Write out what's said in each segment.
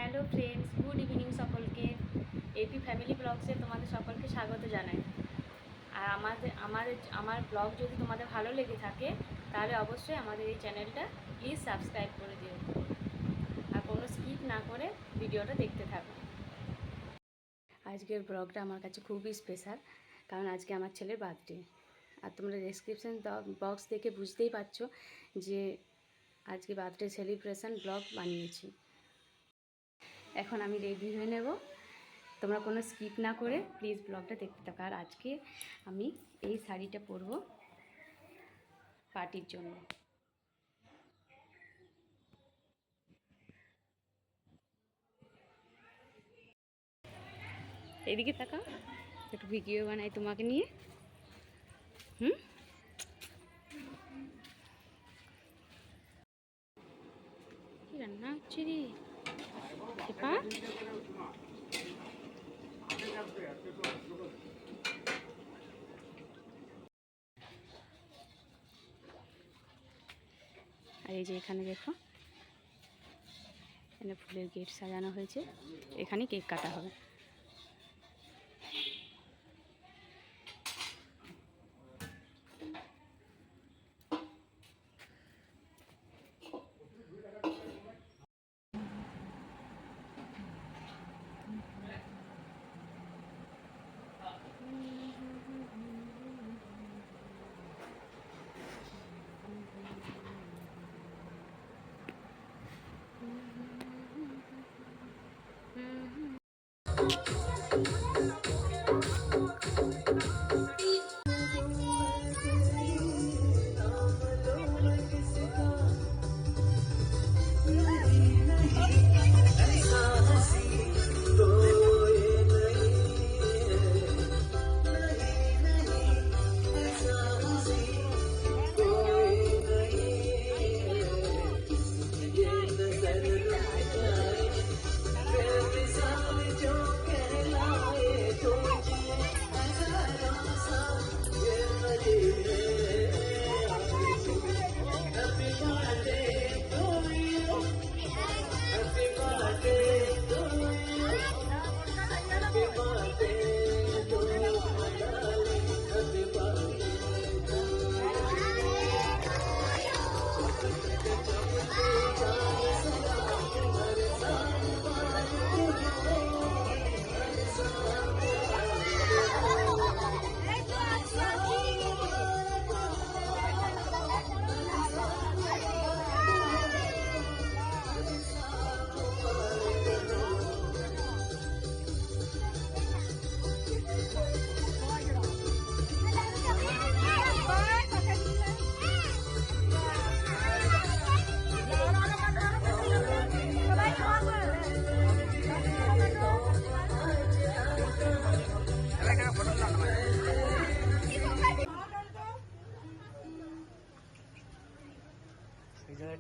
Hello friends, good evening সকলকে। AP family ব্লগসে তোমাদের সকলকে স্বাগত জানাই। আর আমার ব্লগ যদি তোমাদের ভালো লেগে থাকে তাহলে অবশ্যই আমাদের এই চ্যানেলটা প্লিজ সাবস্ক্রাইব করে দিও আর কোনো স্কিপ না করে ভিডিওটা দেখতে থাকো। আজকের ব্লগটা আমার কাছে খুবই স্পেশাল, কারণ আজকে আমার ছেলের বার্থডে। আর তোমরা ডেসক্রিপশন বক্স দেখে বুঝতেই পারছো যে আজকে বার্থডে সেলিব্রেশন ব্লগ বানিয়েছি। এখন আমি রেডি হয়ে নেব, তোমরা কোনো স্কিপ না করে প্লিজ ব্লগটা দেখতে থাকো। আর আজকে আমি এই শাড়িটা পরবো পার্টির জন্য। এদিকে তাকাও, একটু ভিডিও বানাই তোমাকে নিয়ে। কি রান্না হচ্ছে রে খেপা? আর এই যে এখানে দেখো, এখানে ফুলের গেট সাজানো হয়েছে, এখানে কেক কাটা হবে।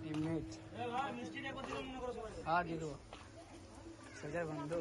টিমমেট হ্যাঁ দিয়ে দেবো সেটার বন্ধু